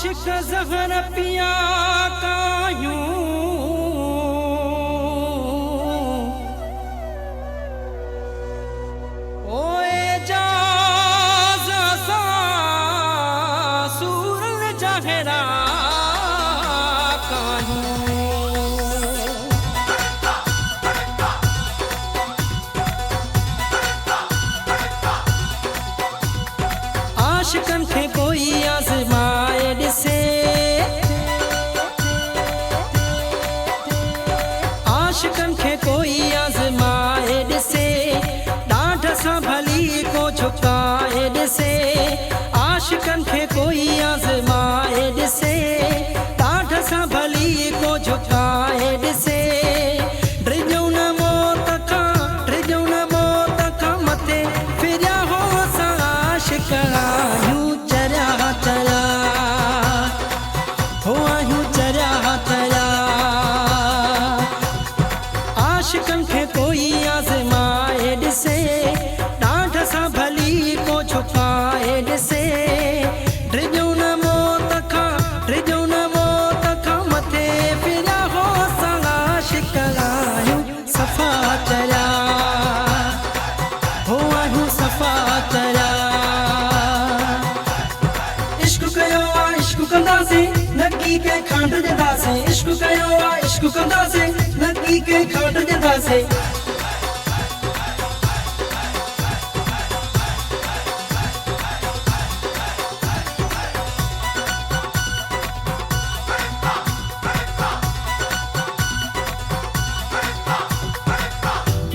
आशिक ज़हर पिया कायूं ओए जाज़ सा सूरल जहरा कायूं आशिकन खे कोई आज़माए ॾिसे आशिकन खे कोई आज़माए ॾिसे ॾाढ सां भली को झुकाए ॾिसे आशिकन खे कोई आज़माए ॾिसे ॾाढ सां भली को झुकाए ॾिसे ड्रिजूं न मौत खां मथे फिरिया हो असां आशिक आहियूं चरिया चरिया हो आहियूं चरिया चरिया आशिकन खे कोई आज़माए ॾिसे ॾाढ सां भली को झुकाए ॾिसे ड्रिजूं न मौत खां मथे फिरिया हो असां आशिक आहियूं सफ़ा चरिया हो आहियूं सफ़ा चरिया इश्क कयो आ इश्क कंदासीं नकी के खांड जंदासीं इश्क कयो आ इश्क कंदासीं नकी के खांड जंदासीं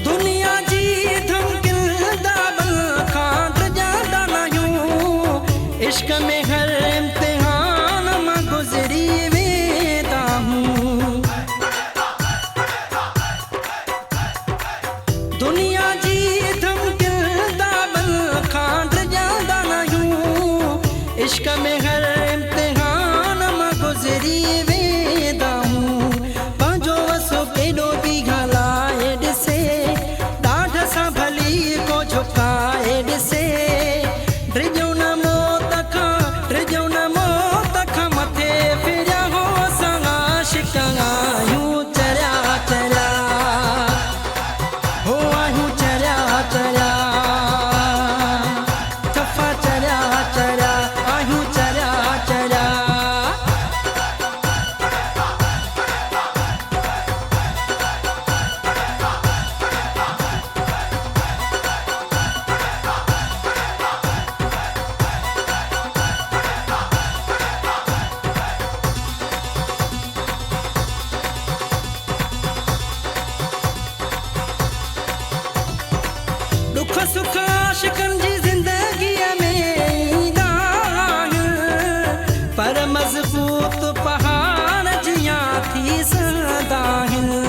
दुनिया जी धमकिलदा बल खां ड्रिजंदा नाहियूं इश्क में हर इम्तिहान मां गुज़री वेंदा हूं दुनिया जी धमकिलदा बल खां ड्रिजंदा नाहियूं इश्क में हर इम्तिहान मां गुज़री वेंदा हूं पंहिंजो वसो केॾो बि हलाए ॾिसे ॾाढ सां भली को झुकाए ॾिसे ड्रिजूं न मौत खां मथे फिरिया हो असां आशिक आहियूं चरिया चरिया हो आहियूं चरिया चरिया सफ़ा चरिया चरिया आहियूं चरिया चरिया दुख सुख आशिकन जी ज़िंदगीअ में ईंदा आहिनि पर मज़बूत पहाड़ जियां थी सघंदा आहिनि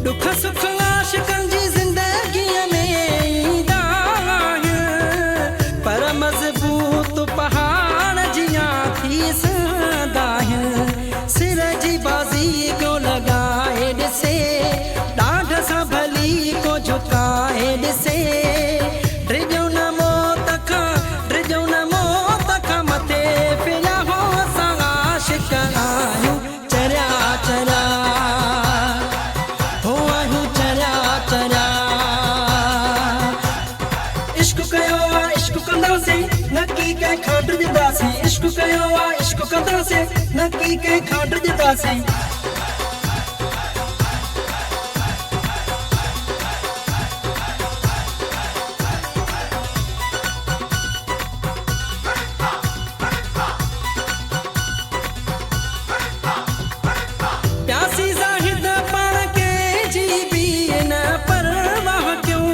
दुख सुख आशिकन जी ज़िंदगीअ में ईंदा आहिनि पर मज़बूत पहाड़ जियां थी सघंदा आहिनि सिर जी बाज़ी को लॻाए ॾिसे ॾाढ सां भली को झुकाए ॾिसे ड्रिजूं न मौत खां मथे फिरिया हो असां आशिक आहियूं चरिया चरिया हो आहियूं चरिया चरिया इश्क कयो आ इश्क कंदासीं नकी के खांड जंदासीं इश्क कयो आ इश्क कंदासीं नकी के खांड जंदासीं प्यासी ज़ाहिद पाण के जी बि न परवाह क्यों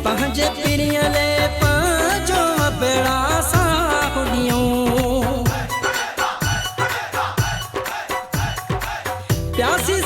पंहिंजे पीढ़ीअ लाइ पंहिंजो बेड़ा साह ॾियूं प्यासी